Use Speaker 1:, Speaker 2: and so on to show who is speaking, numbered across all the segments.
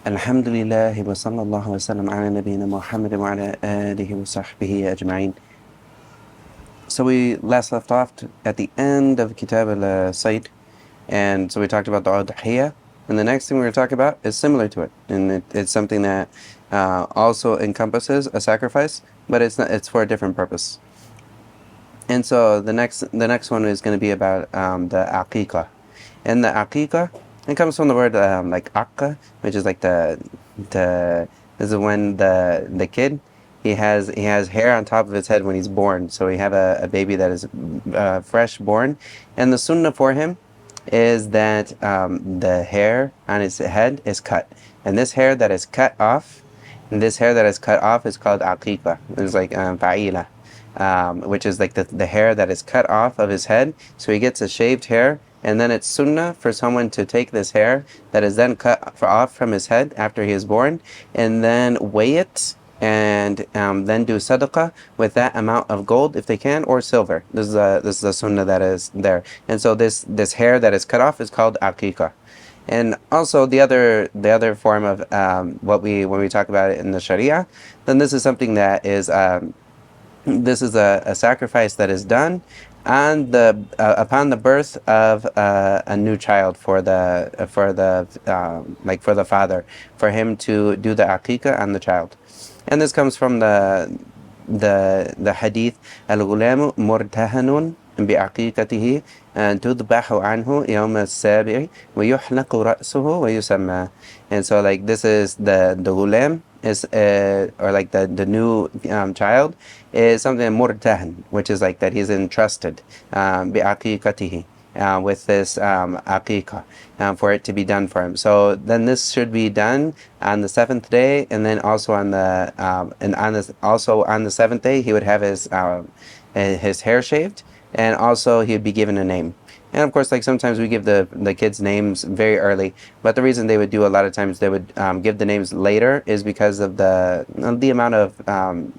Speaker 1: Alhamdulillah wa sallallahu wa sallam ala nabiyyina Muhammad wa ala alihi wa sahbihi ajma'in. So we last left off at the end of Kitab al-Sayd, and so we talked about the udhiyah, and the next thing we're going to talk about is similar to it, and it's something that also encompasses a sacrifice, but it's for a different purpose. And so the next one is going to be about the aqiqah. And the aqiqah, it comes from the word like aqqa, which is like this is when the kid he has hair on top of his head when he's born. So we have a baby that is fresh born, and the sunnah for him is that the hair on his head is cut, and this hair that is cut off, is called aqiqah. It's like fa'ila. Which is like the hair that is cut off of his head. So he gets a shaved hair, and then it's sunnah for someone to take this hair that is then cut off from his head after he is born, and then weigh it, and then do sadaqah with that amount of gold if they can, or silver. This is a sunnah that is there. And so this hair that is cut off is called aqiqah. And also the other form of when we talk about it in the shariah, then this is something that is this is a sacrifice that is done on upon the birth of a new child for the father, for him to do the aqiqah on the child. And this comes from the hadith, al-ghulamu murtahanun بعقيقته تذبح عنه يوم السابع ويحلق رأسه ويسمى. And so like this is the ghulam is or like the new child is something murtahan, which is like that he's entrusted بعقيقته with this aqiqah for it to be done for him. So then this should be done on the seventh day, and then also on the seventh day he would have his hair shaved, and also he would be given a name. And of course, like sometimes we give the kids names very early, but the reason they would do a lot of times they would give the names later is because of the amount of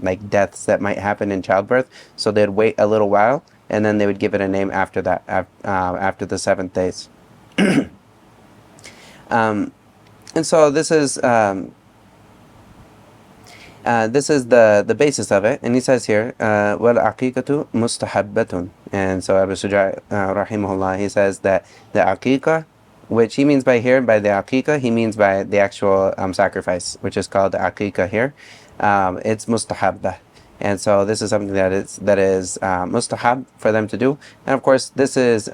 Speaker 1: like deaths that might happen in childbirth. So they'd wait a little while, and then they would give it a name after that, after the 7th days. And so this is the basis of it, and he says here, "Wal aqiqatu mustahabbatun." And so Abu Shujaa, rahimahullah, he says that the aqiqah, which he means by the aqiqah, he means by the actual sacrifice, which is called the aqiqah here. It's mustahabbah, and so this is something that is mustahab for them to do. And of course, this is this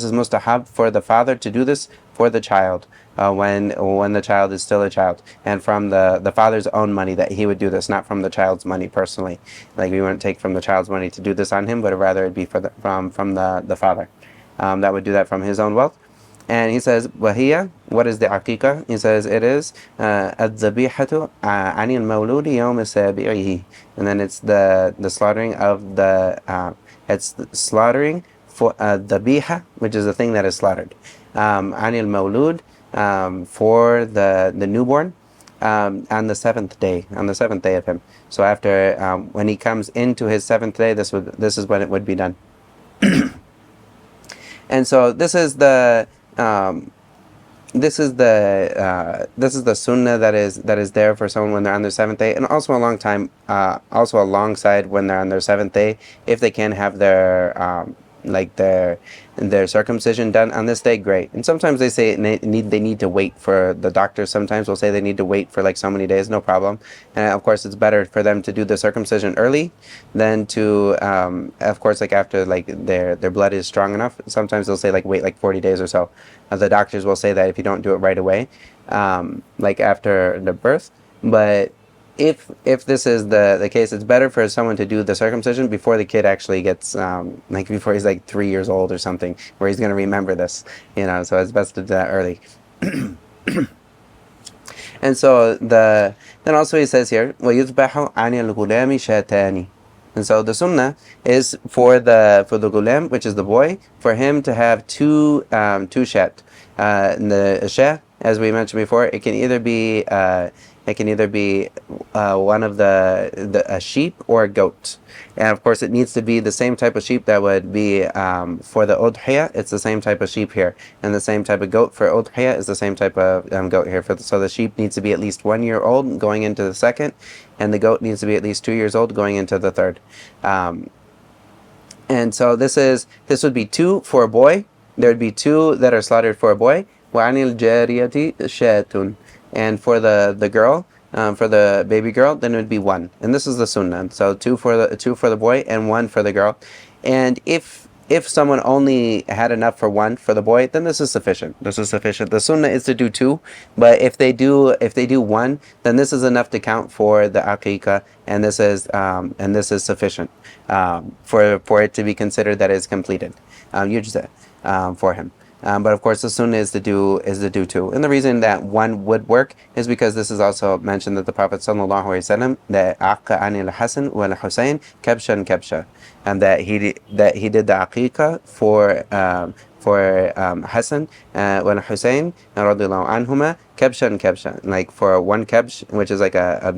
Speaker 1: is mustahab for the father to do this for the child. When the child is still a child, and from the father's own money, that he would do this, not from the child's money personally. Like we wouldn't take from the child's money to do this on him, but rather it'd be from the father that would do that from his own wealth. And he says, "Wahiya, what is the aqiqah?" He says it is ad-zabihatu ani al-mawludi yawm sabi'ihi, and then it's the slaughtering of it's slaughtering for the biha, which is the thing that is slaughtered, ani al-mawlud, for the newborn, on the 7th day, of him. So after when he comes into his 7th day, this is when it would be done. And so this is the sunnah that is there for someone when they're on their 7th day, and also also alongside when they're on their 7th day, if they can have their their circumcision done on this day, great. And sometimes they say they need to wait for the doctors. Sometimes will say they need to wait for like so many days, no problem. And of course, it's better for them to do the circumcision early than to, of course, like after like their blood is strong enough. Sometimes they'll say like wait like 40 days or so. The doctors will say that if you don't do it right away, like after the birth, but if this is the case, it's better for someone to do the circumcision before the kid actually gets like before he's like 3 years old or something, where he's going to remember this, so it's best to do that early. And so then also he says here, وَيُذْبَحُ عَنِ الْغُلَامِ شَاتَانِ. And so the sunnah is for the ghulam, which is the boy, for him to have two shat. The shat, as we mentioned before, it can either be It can either be one of a sheep or a goat. And of course, it needs to be the same type of sheep that would be for the udhiyah. It's the same type of sheep here, and the same type of goat for udhiyah is the same type of goat here. So the sheep needs to be at least 1 year old going into the second, and the goat needs to be at least 2 years old going into the third. And so this would be 2 for a boy. There would be 2 that are slaughtered for a boy. وَعَنِ الْجَارِيَةِ شَاتٌ. And for the girl, for the baby girl, then it would be 1. And this is the sunnah. So 2 for the boy and 1 for the girl. And if someone only had enough for 1 for the boy, then this is sufficient. This is sufficient. The sunnah is to do 2, but if they do 1, then this is enough to count for the aqiqah, and this is sufficient for it to be considered that it is completed. Yujza for him. But of course, the sunnah is to do 2, and the reason that 1 would work is because this is also mentioned that the Prophet sallallahu alaihi wasallam that aqqa anil Hasan wal Husayn kabshan kabsha, and that he did the aqiqah for Hasan wal Husayn radiyallahu anhuma kabshan kabsha, like for 1 kabsh, which is like a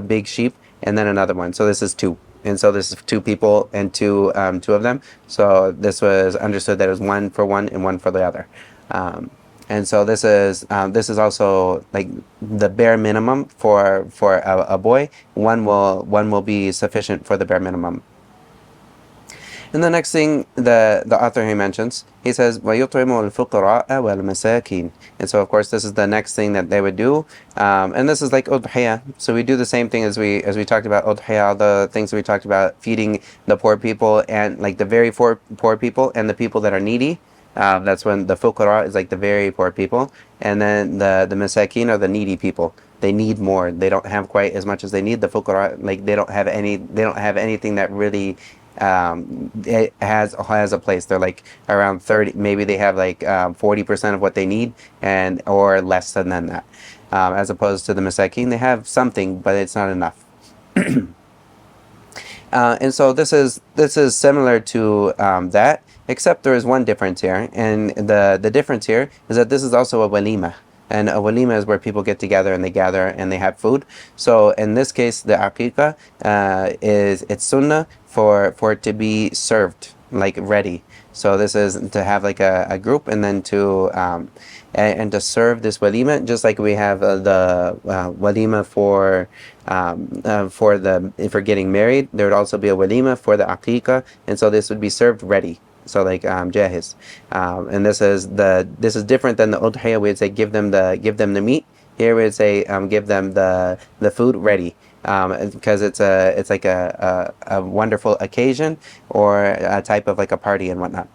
Speaker 1: big sheep, and then another one. So this is 2. And so this is 2 people and 2 of them. So this was understood that it was 1 for one and 1 for the other. And so this is also like the bare minimum for a boy. One will be sufficient for the bare minimum. And the next thing the author he mentions, he says, وَيُطْعِمُ الْفُقَرَاءَ وَالْمَسَاكِينَ. And so of course this is the next thing that they would do, and this is like udhiyah. So we do the same thing as we talked about udhiyah, the things we talked about feeding the poor people, and like the very poor people and the people that are needy. That's when the fuqara is like the very poor people, and then the masakin are the needy people. They need more. They don't have quite as much as they need. The fuqara, like they don't have anything that really it has a place. They're like around 30, maybe they have like 40% of what they need, and or less than that. As opposed to the masakin, they have something, but it's not enough. And so this is similar to that, except there is one difference here, and the difference here is that this is also a walima. And a walima is where people get together and they have food. So in this case, the aqiqah it's sunnah for it to be served, like ready. So this is to have like a group, and then to serve this walima, just like we have the walima for getting married. There would also be a walima for the aqiqah, and so this would be served ready. So like jahiz, and this is different than the udhiyah. We'd say give them the meat. Here we'd say give them the food ready, because it's like a wonderful occasion, or a type of like a party and whatnot.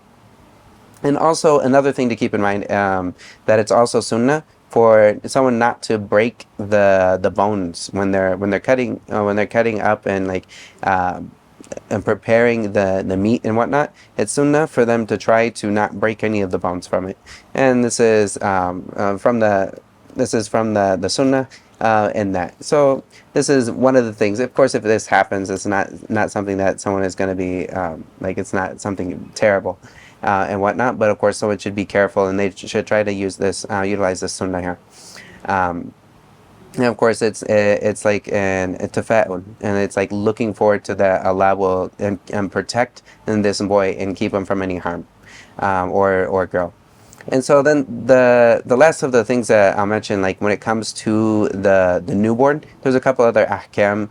Speaker 1: And also another thing to keep in mind, that it's also sunnah for someone not to break the bones when they're cutting up and like and preparing the meat and whatnot. It's sunnah for them to try to not break any of the bones from it. And this is from the sunnah in that. So this is one of the things. Of course, if this happens, it's not something that someone is going to be like, it's not something terrible and whatnot. But of course, someone should be careful, and they should try to utilize this sunnah here. And of course, it's like an tafa'ul, and it's like looking forward to that Allah will and protect this boy and keep him from any harm, or girl. And so then the last of the things that I'll mention, like when it comes to the newborn, there's a couple other ahkam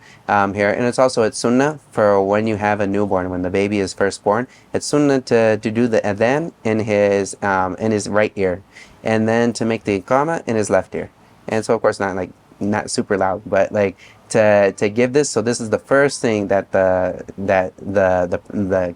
Speaker 1: here, and it's sunnah for when you have a newborn, when the baby is first born. It's sunnah to do the adhan in his right ear, and then to make the iqamah in his left ear. And so of course not super loud, but like to give this. So this is the first thing that the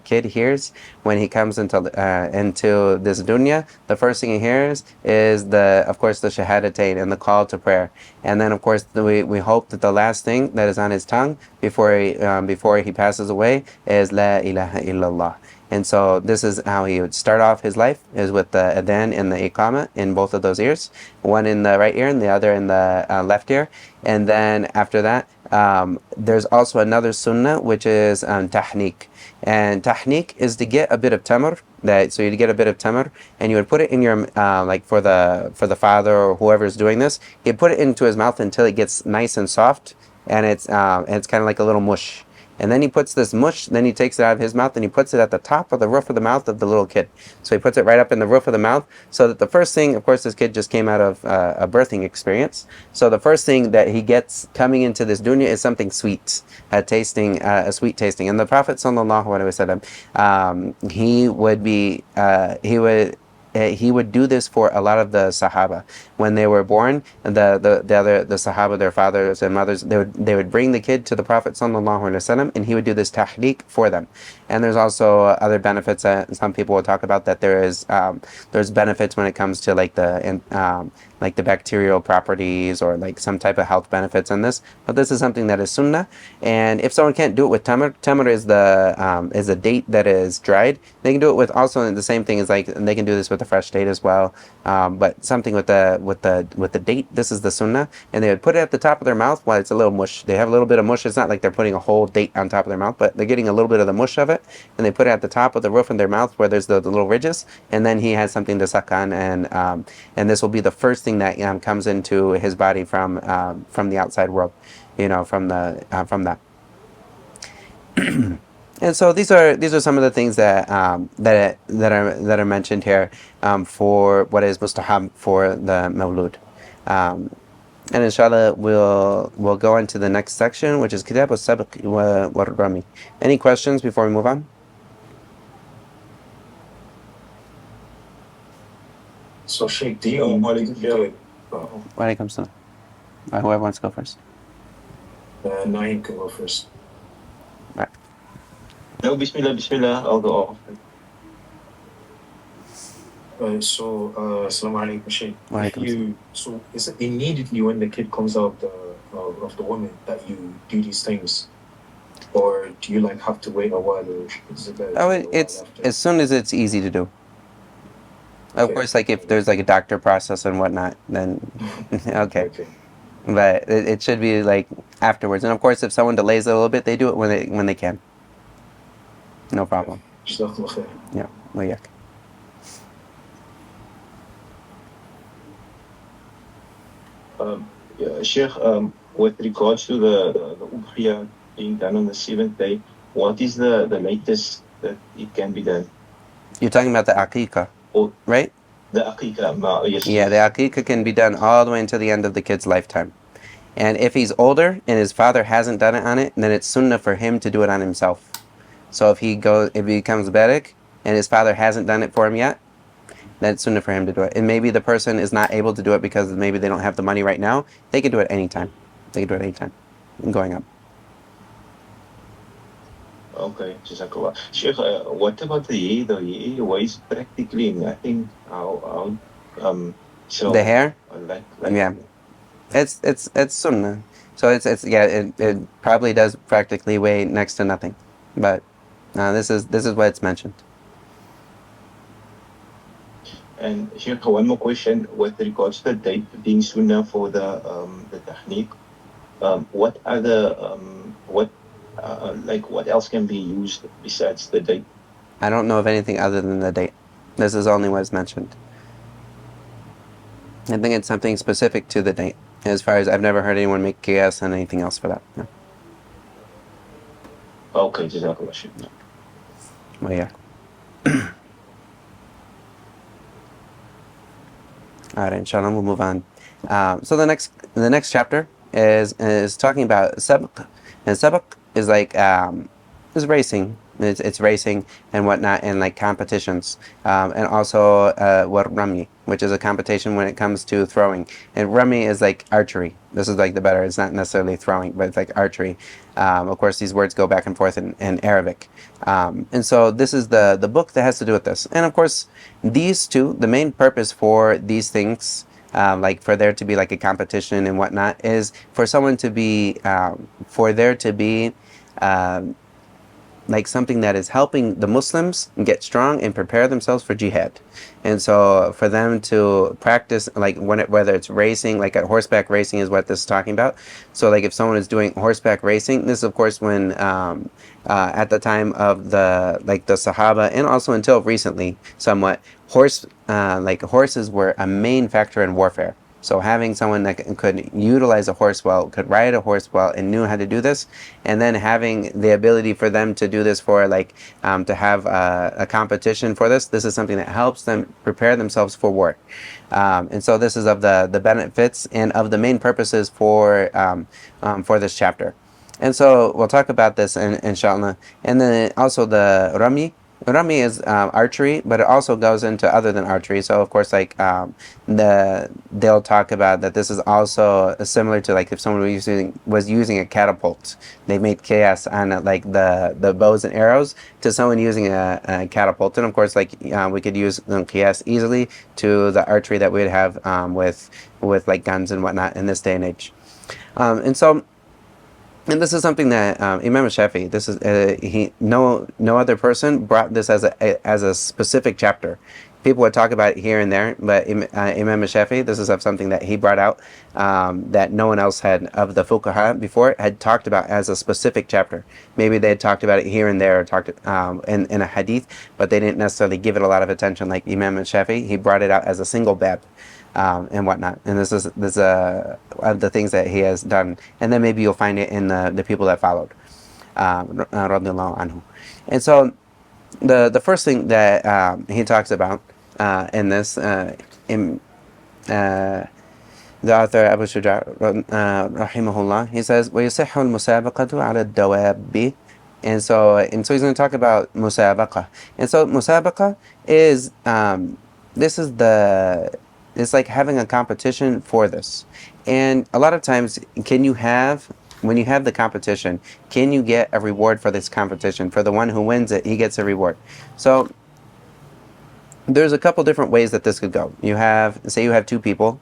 Speaker 1: kid hears when he comes into this dunya. The first thing he hears is of course the shahadatain and the call to prayer. And then of course we hope that the last thing that is on his tongue before he passes away is la ilaha illallah. And so this is how he would start off his life, is with the adhan and the iqama in both of those ears, one in the right ear and the other in the left ear. And then after that, there's also another sunnah, which is tahniq. And tahniq is to get a bit of tamr. So you'd get a bit of tamr, and you would put it in your like for the father or whoever's doing this, he'd put it into his mouth until it gets nice and soft, and it's kind of like a little mush. And then he puts this mush, then he takes it out of his mouth and he puts it at the top of the roof of the mouth of the little kid. So he puts it right up in the roof of the mouth, so that the first thing, of course, this kid just came out of a birthing experience. So the first thing that he gets coming into this dunya is something sweet, a sweet tasting. And the Prophet sallallahu alaihi wasallam, he would do this for a lot of the Sahaba. When they were born, the Sahaba, their fathers and mothers, they would bring the kid to the Prophet sallallahu alaihi wasallam, and he would do this tahliq for them. And there's also other benefits that some people will talk about, that there's benefits when it comes to like the bacterial properties, or like some type of health benefits in this. But this is something that is sunnah. And if someone can't do it with tamr is a date that is dried. They can do it with also the same thing, as like they can do this with a fresh date as well. But something with the date, this is the sunnah. And they would put it at the top of their mouth while it's a little mush. They have a little bit of mush. It's not like they're putting a whole date on top of their mouth, but they're getting a little bit of the mush of it, and they put it at the top of the roof of their mouth where there's the little ridges, and then he has something to suck on, and this will be the first thing that comes into his body from the outside world, from that. And so these are some of the things that are mentioned here for what is mustahab for the mawlud. And inshallah, we'll go into the next section, which is kitab al-sabq wa rami. Any questions before we move on?
Speaker 2: So Sheikh, do you Walaikum
Speaker 1: salam. Whoever wants to go first.
Speaker 2: Naeem can go first.
Speaker 1: Right.
Speaker 3: No, bismillah, I'll go off.
Speaker 2: Assalamu alaikum, Sheikh. So is it immediately when the kid comes out of the woman that you do these things, or do you like have to wait a while, or is it
Speaker 1: it's as soon as it's easy to do. Of course, like if there's like a doctor process and whatnot, then okay. But it should be like afterwards. And of course, if someone delays it a little bit, they do it when they can. No problem. Yeah. Well, yeah.
Speaker 3: Sheikh, with regards to the udhiyah being done on the 7th day, what is the latest that it can be done?
Speaker 1: You're talking about the aqiqah, right?
Speaker 3: The aqiqah, yes.
Speaker 1: Yeah, the aqiqah can be done all the way until the end of the kid's lifetime. And if he's older and his father hasn't done it on it, then it's sunnah for him to do it on himself. So if he becomes baligh and his father hasn't done it for him yet, then it's sunnah for him to do it. And maybe the person is not able to do it because maybe they don't have the money right now. They can do it anytime. Going up.
Speaker 3: Okay, jazakallah. Sheikh, what about the hair? The hair weighs practically nothing. So
Speaker 1: the hair?
Speaker 3: Like
Speaker 1: yeah. It's sunnah. So it probably does practically weigh next to nothing. But this is what it's mentioned.
Speaker 3: And Sheikh, one more question with regards to the date being sunnah for the tahniq. What other what else can be used besides the date?
Speaker 1: I don't know of anything other than the date. This is only what's mentioned. I think it's something specific to the date. As far as I've never heard anyone make qiyas on anything else for that. No.
Speaker 3: Okay, jazakallah, Sheikh.
Speaker 1: Well, yeah. All right, inshallah, we'll move on. So the next chapter is talking about sabq, and sabq is like is racing. It's racing and whatnot, and like competitions, and also rami, which is a competition when it comes to throwing. And rami is like archery. This is like the better. It's not necessarily throwing, but it's like archery. Of course, these words go back and forth in Arabic, and so this is the book that has to do with this. And of course, these two, the main purpose for these things, like for there to be like a competition and whatnot, is for someone to be, for there to be like something that is helping the Muslims get strong and prepare themselves for jihad. And so for them to practice, like whether it's racing, like at horseback racing is what this is talking about. So like if someone is doing horseback racing, this is of course when at the time of the Sahaba, and also until recently somewhat, horses were a main factor in warfare. So having someone that could utilize a horse well, could ride a horse well, and knew how to do this, and then having the ability for them to do this for to have a competition for this is something that helps them prepare themselves for war. And so this is of the benefits and of the main purposes for this chapter. And so we'll talk about this inSha'Allah. And then also the Rami. Rami is archery, but it also goes into other than archery. So of course, they'll talk about that this is also similar to like if someone was using a catapult. They made chaos on the bows and arrows to someone using a catapult. And of course, we could use chaos easily to the archery that we'd have with like guns and whatnot in this day and age. And this is something that Imam Shafi'i, this is no other person brought this as a specific chapter. People would talk about it here and there, but Imam Shafi'i, this is of something that he brought out that no one else had of the fuqaha before had talked about as a specific chapter. Maybe they had talked about it here and there, or talked in a hadith, but they didn't necessarily give it a lot of attention. Like Imam Shafi'i, he brought it out as a single bab. And whatnot, and this is of the things that he has done, and then maybe you'll find it in the people that followed, radiallahu anhu. And so the first thing that he talks about in this, the author Abu Shujaa rahimahullah, he says وَيُصِحُّ الْمُسَابَقَةُ عَلَى الدَّوَابِّ. And so he's going to talk about musabaqa. And so musabaqa is it's like having a competition for this. And a lot of times, when you have the competition, can you get a reward for this competition? For the one who wins it, he gets a reward. So there's a couple different ways that this could go. Say you have two people,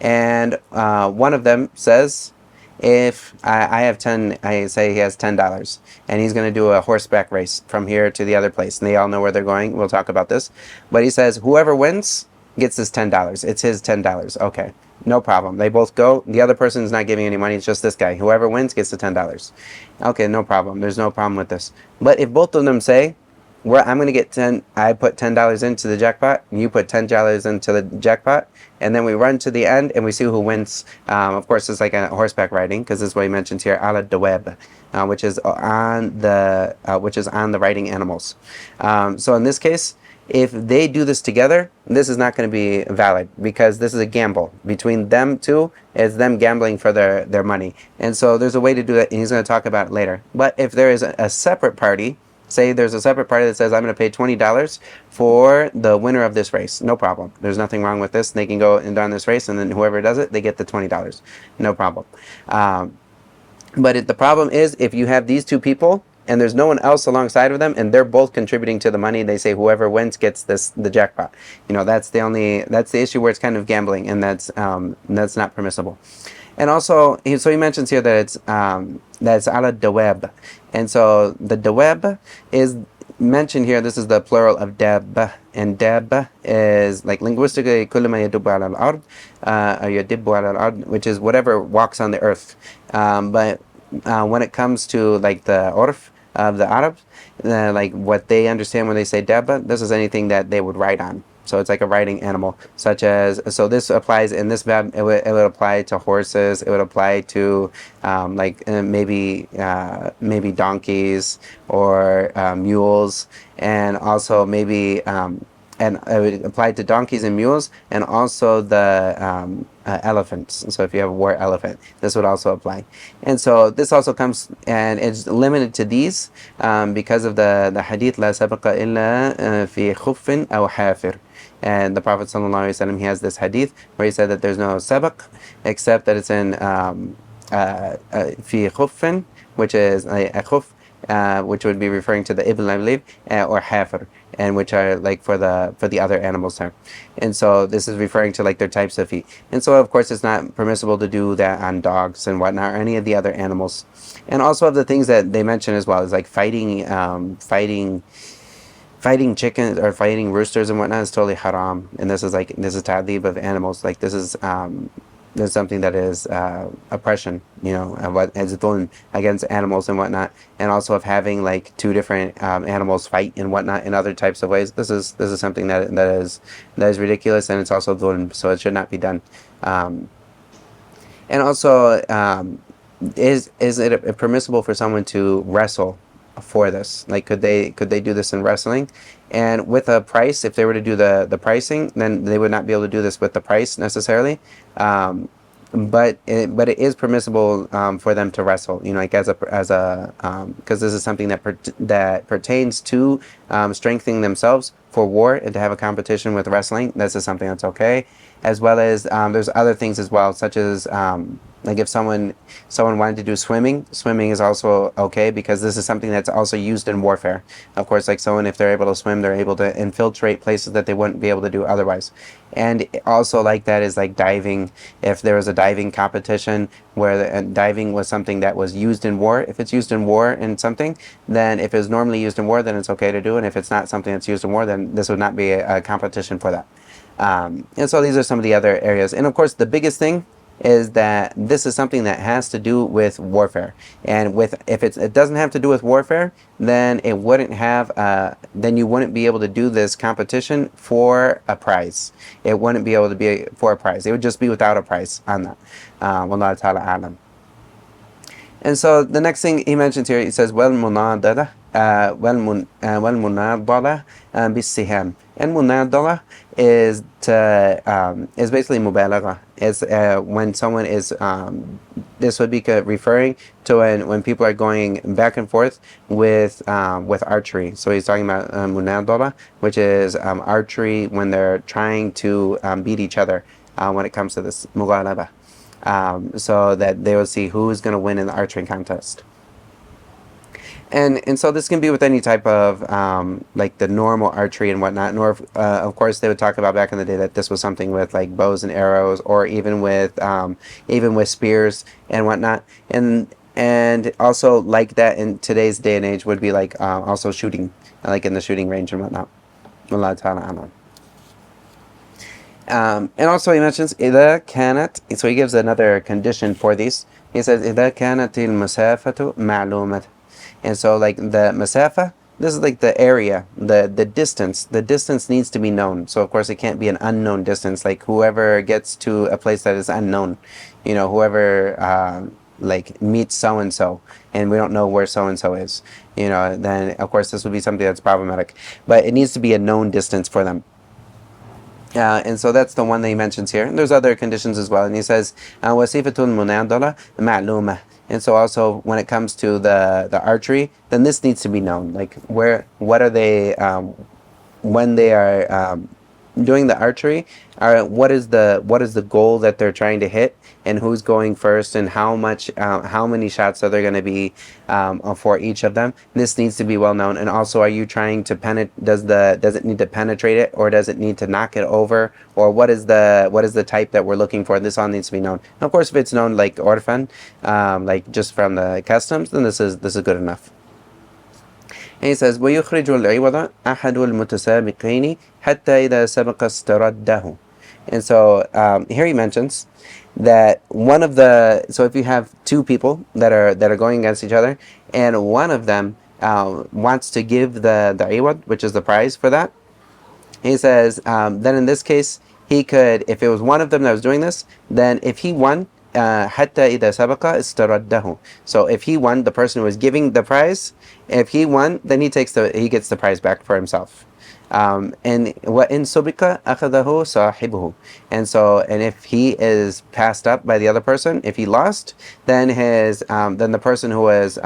Speaker 1: and one of them says, if I say he has $10, and he's going to do a horseback race from here to the other place, and they all know where they're going. We'll talk about this. But he says, whoever wins gets this $10. It's his $10. Okay, no problem. They both go. The other person is not giving any money. It's just this guy. Whoever wins gets the $10. Okay, no problem. There's no problem with this. But if both of them say, I'm going to get 10, I put $10 into the jackpot, you put $10 into the jackpot, and then we run to the end and we see who wins. Of course, it's like a horseback riding, because this is what he mentions here, ala dawab, which is on the riding animals. So in this case, if they do this together, this is not going to be valid, because this is a gamble between them two. It's them gambling for their money. And so there's a way to do that, and he's going to talk about it later. But if there is a separate party, say there's a separate party that says, I'm going to pay $20 for the winner of this race, no problem. There's nothing wrong with this. They can go and run this race, and then whoever does it, they get the $20. No problem. But the problem is, if you have these two people, and there's no one else alongside of them, and they're both contributing to the money, they say whoever wins gets the jackpot. That's the issue where it's kind of gambling, and that's not permissible. And also, he mentions here that it's ala dawab, and so the dawab is mentioned here. This is the plural of dab, and dab is like linguistically kullu ma yadubbu ala al-ard, yadibbu ala al-ard, which is whatever walks on the earth. But when it comes to like the urf of the Arabs, like what they understand when they say dabba, this is anything that they would ride on. So it's like a riding animal, so this applies in this bab. It would apply to horses. It would apply to maybe donkeys or mules, and also maybe and it would apply to donkeys and mules, and also the elephants. So if you have a war elephant, this would also apply. And so this also comes, and it's limited to these because of the hadith, la sabaqa illa fi khuffin aw hafir. And the Prophet ﷺ, he has this hadith where he said that there's no sabaq except that it's in fi khuffin, which is a khuf, which would be referring to the ibn, I believe, or hafir. and which are like for the other animals there. And so this is referring to like their types of feet. And so of course it's not permissible to do that on dogs and whatnot or any of the other animals. And also of the things that they mention as well is like fighting chickens or fighting roosters and whatnot is totally haram. And this is ta'dib of animals. Like this is there's something that is oppression, what as dhulm against animals and whatnot, and also of having like two different animals fight and whatnot in other types of ways. This is something that is ridiculous, and it's also dhulm, so it should not be done. And also, is it permissible for someone to wrestle for this? Like, could they do this in wrestling? And with a price, if they were to do the pricing, then they would not be able to do this with the price necessarily. But it is permissible for them to wrestle, like as a because this is something that pertains to strengthening themselves for war and to have a competition with wrestling. This is something that's okay, as well as there's other things as well, such as like if someone wanted to do swimming is also okay, because this is something that's also used in warfare. Of course, like someone, if they're able to swim, they're able to infiltrate places that they wouldn't be able to do otherwise. And also like that is like diving. If there was a diving competition where diving was something that was used in war, if it's used in war in something, then if it's normally used in war, then it's okay to do. And if it's not something that's used in war, then this would not be a competition for that. And so these are some of the other areas. And of course, the biggest thing is that this is something that has to do with warfare, and if it doesn't have to do with warfare, then it wouldn't have then you wouldn't be able to do this competition for a prize. It wouldn't be able to be for a prize. It would just be without a prize on that. Wallahu ta'ala a'lam. And so the next thing he mentions here, he says, "Wal munadala, wal munadala bisiham." And munadala is basically mubalagha. It's when someone is this would be referring to when people are going back and forth with archery. So he's talking about munadala, which is archery when they're trying to beat each other when it comes to this mughalaba. So that they will see who's going to win in the archery contest. And so this can be with any type of like the normal archery and whatnot. Nor of course they would talk about back in the day that this was something with like bows and arrows, or even with spears and whatnot. And also like that in today's day and age would be like also shooting, like in the shooting range and whatnot. Allah ta'ala alam. And also he mentions إذا كانت, so he gives another condition for these. He says إذا كانت المسافة معلومة. And so like the masafa, this is like the area, the distance. The distance needs to be known. So of course it can't be an unknown distance. Like whoever gets to a place that is unknown, whoever like meets so and so, and we don't know where so and so is, then of course this would be something that's problematic. But it needs to be a known distance for them. And so that's the one that he mentions here. And there's other conditions as well. And he says, wasifatul munadala ma'luma. And so also when it comes to the archery, then this needs to be known. Like what are they, when they are doing the archery, what is the goal that they're trying to hit, and who's going first, and how many shots are there going to be for each of them. This needs to be well known. And also, are you trying to does it need to penetrate it, or does it need to knock it over, or what is the type that we're looking for? This all needs to be known. And of course, if it's known like orfan, like just from the customs, then this is good enough. And he says, وَيُخْرِجُ الْعِوَضَ أَحَدُ الْمُتَسَابِقَيْنِ حَتَّى إِذَا سَبَقَ اسْتَرَدَّهُ. And so here he mentions that so if you have two people that are going against each other, and one of them wants to give the iwad, which is the prize for that, he says, then in this case, he could, if it was one of them that was doing this, then if he won, حتى إذا سبق استرده. So if he won, the person who was giving the prize, if he won, then he gets the prize back for himself. And وإن سبق أخذه صاحبه. And if he is passed up by the other person, if he lost, then the person who was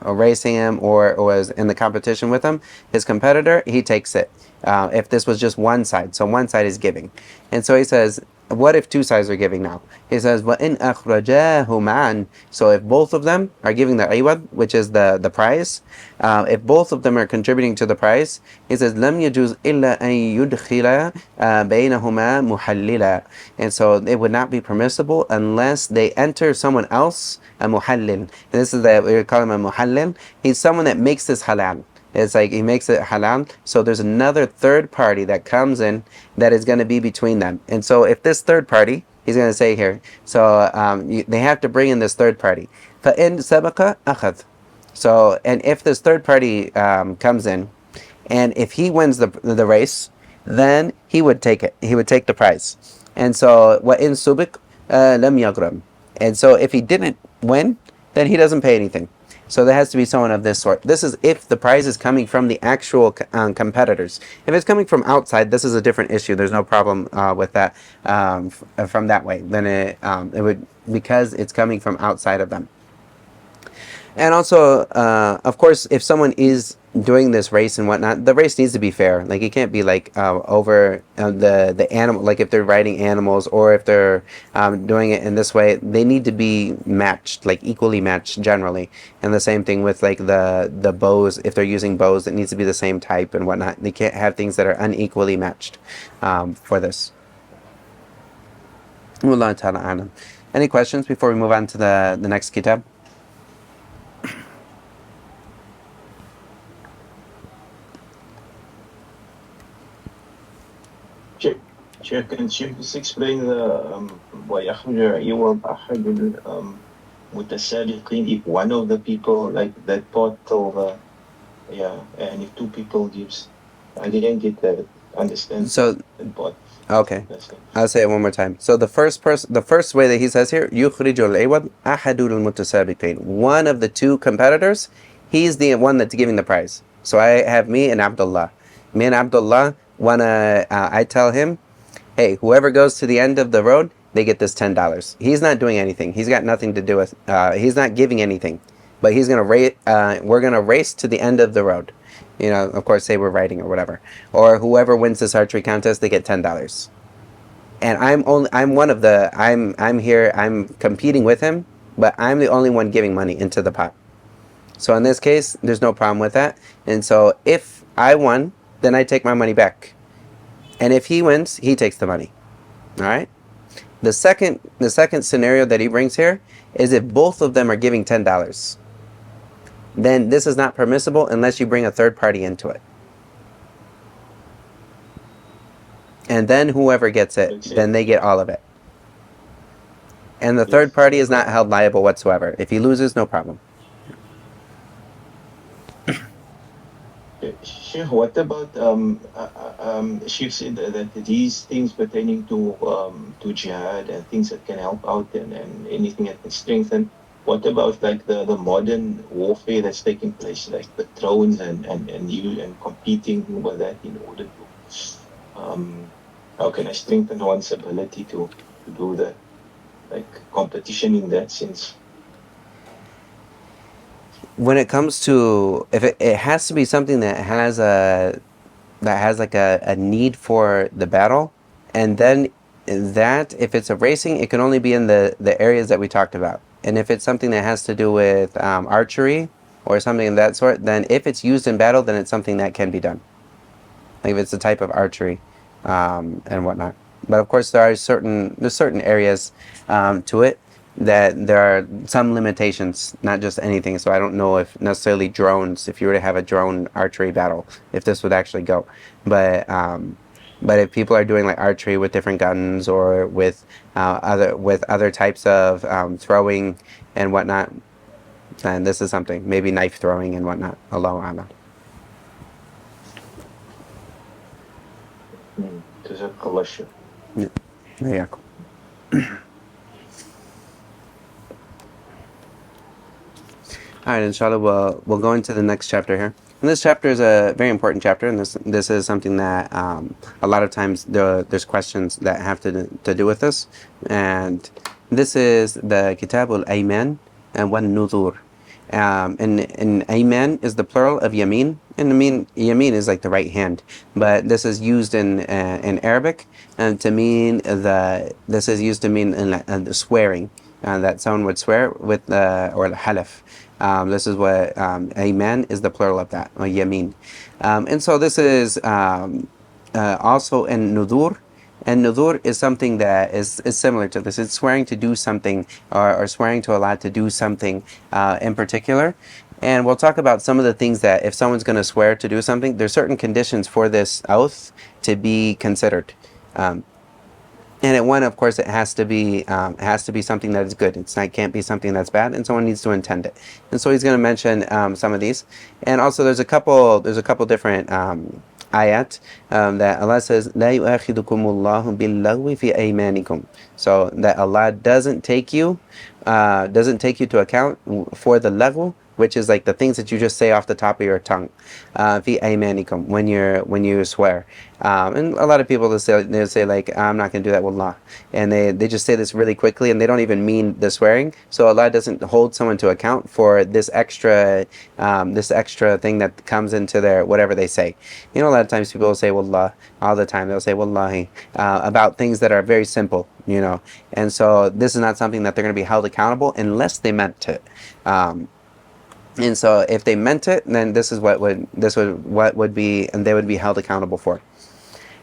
Speaker 1: racing him or was in the competition with him, his competitor, he takes it. If this was just one side, so one side is giving. And so he says, what if two sides are giving now? He says, وَإِنْ أَخْرَجَاهُ مَعًا. So if both of them are giving the iwad, which is the price, if both of them are contributing to the price, he says, لَمْ يَجُوزْ إِلَّا أَن يُدْخِلَ بَيْنَهُمَا مُحَلِّلًا. And so it would not be permissible unless they enter someone else, a muhallil. And this is that we call him a muhallil. He's someone that makes this halal. It's like he makes it halal. So there's another third party that comes in that is going to be between them. And so if this third party, he's going to say here, so they have to bring in this third party. فَإِن سَبَقَ أَخَذ. So, and if this third party comes in, and if he wins the race, then he would take it. He would take the prize. And so, وَإِن سُبِقْ لَمْ يَغْرَمْ. And so if he didn't win, then he doesn't pay anything. So there has to be someone of this sort. This is if the prize is coming from the actual competitors. If it's coming from outside, this is a different issue. There's no problem with that from that way. Then it would, because it's coming from outside of them. And also, of course, if someone is doing this race and whatnot, the race needs to be fair. Like, it can't be like over the animal. Like if they're riding animals, or if they're doing it in this way, they need to be matched, like equally matched generally. And the same thing with like the bows. If they're using bows, it needs to be the same type and whatnot. They can't have things that are unequally matched for this. Wallahu ta'ala a'lam. Any questions before we move on to the next kitab?
Speaker 3: Sheikh, can you just explain the وَيَخْرُجُ عِوَضْ أَحَدُ الْمُتَسَابِقِينَ, if one of the people, like that pot over, and if two people gives, I didn't get that, understand
Speaker 1: So,
Speaker 3: that pot.
Speaker 1: okay, I'll say it one more time. So the first way that he says here, يُخْرِجُ الْعِوَضْ أَحَدُ الْمُتَسَابِقِينَ. One of the two competitors, he's the one that's giving the prize. So I have me and Abdullah. Me and Abdullah I tell him, hey, whoever goes to the end of the road, they get this $10. He's not doing anything. He's got nothing to do with. He's not giving anything, but he's gonna rate. We're gonna race to the end of the road. You know, of course, say we're riding or whatever. Or whoever wins this archery contest, they get $10. And I'm one of the. I'm here. I'm competing with him, but I'm the only one giving money into the pot. So in this case, there's no problem with that. And so if I won, then I take my money back. And if he wins, he takes the money. All right. The second scenario that he brings here is if both of them are giving $10. Then this is not permissible unless you bring a third party into it. And then whoever gets it, then they get all of it. And the third party is not held liable whatsoever. If he loses, no problem.
Speaker 3: Sheikh, what about Sheikh said that these things pertaining to jihad and things that can help out and anything that can strengthen. What about like the modern warfare that's taking place, like the drones and competing with that in order to how can I strengthen one's ability to do the like competition in that sense?
Speaker 1: When it comes to, if it has to be something that has like a need for the battle, and then that if it's a racing, it can only be in the areas that we talked about. And if it's something that has to do with archery or something of that sort, then if it's used in battle, then it's something that can be done. Like if it's a type of archery and whatnot. But of course, there's certain areas to it that there are some limitations, not just anything. So I don't know if necessarily drones, if you were to have a drone archery battle, if this would actually go. But if people are doing like archery with different guns or with other types of throwing and whatnot, then this is something, maybe knife throwing and whatnot. Allahu A'lam. Yeah. All right, inshallah, we'll go into the next chapter here. And this chapter is a very important chapter, and this is something that a lot of times there's questions that have to do with this. And this is the Kitab al-Ayman and Wan Nuzur. And amen is the plural of yamin, and yamin is like the right hand, but this is used in Arabic and to mean this is used to mean the swearing, that someone would swear with or the halaf. This is what amen is the plural of that, or yamin. And so this is also in nudur. And nudur is something that is similar to this. It's swearing to do something, or swearing to Allah to do something in particular. And we'll talk about some of the things that if someone's going to swear to do something, there's certain conditions for this oath to be considered. And one, of course, it has to be something that is good. Can't be something that's bad, and someone needs to intend it. And so he's going to mention some of these, and also there's a couple different ayat that Allah says, "La yu'akhidukumullahu bil-laghwi fi aymanikum." So that Allah doesn't take you to account for the laghu, which is like the things that you just say off the top of your tongue, fi aymanikum, when you swear. And a lot of people they'll say like, I'm not going to do that, wallah, and they just say this really quickly and they don't even mean the swearing. So Allah doesn't hold someone to account for this extra thing that comes into their whatever they say. A lot of times people will say wallah all the time. They'll say wallahi about things that are very simple, and so this is not something that they're going to be held accountable unless they meant it. And so if they meant it, then this is what would be, and they would be held accountable for.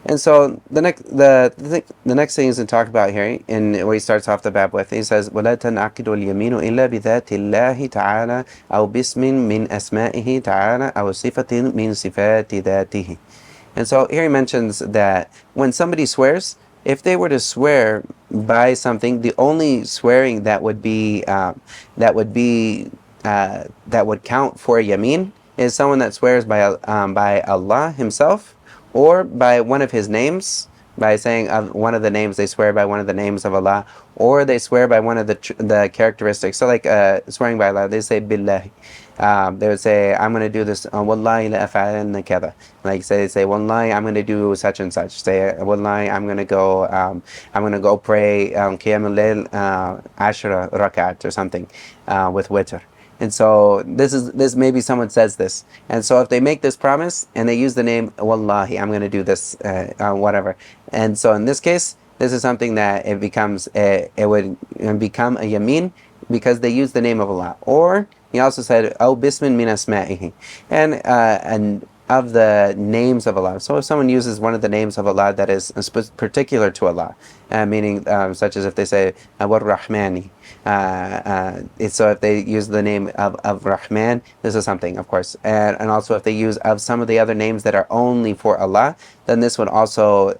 Speaker 1: And so the next thing is to talk about here, and where he starts off the bab with, he says, وَلَا تَنْعَقِدُ الْيَمِينُ إِلَّا بِذَاتِ اللَّهِ تَعَالَى أَوْ بِاسْمٍ مِنْ أَسْمَائِهِ تَعَالَى أَوْ صِفَةٍ مِنْ صِفَاتِ ذَاتِهِ. And so here he mentions that when somebody swears, if they were to swear by something, the only swearing that would count for a yamin is someone that swears by Allah Himself, or by one of His names, by saying of one of the names, they swear by one of the names of Allah, or they swear by one of the characteristics. So like swearing by Allah, they say billahi. They would say, I'm going to do this, wallahi la af'alanna kada. Like they say, wallahi, I'm going to do such and such. Say, wallahi, I'm going to go pray qiyam al-layl ashra rakat or something with witr. And so this maybe someone says this, and so if they make this promise and they use the name wallahi, I'm going to do this whatever, and so in this case, this is something that it would become a yamin because they use the name of Allah. Or he also said أو بسم من أسمائه, and of the names of Allah. So if someone uses one of the names of Allah that is particular to Allah, meaning such as if they say Ar-Rahmani, so if they use the name of Rahman, this is something, of course, and also if they use of some of the other names that are only for Allah, then this would also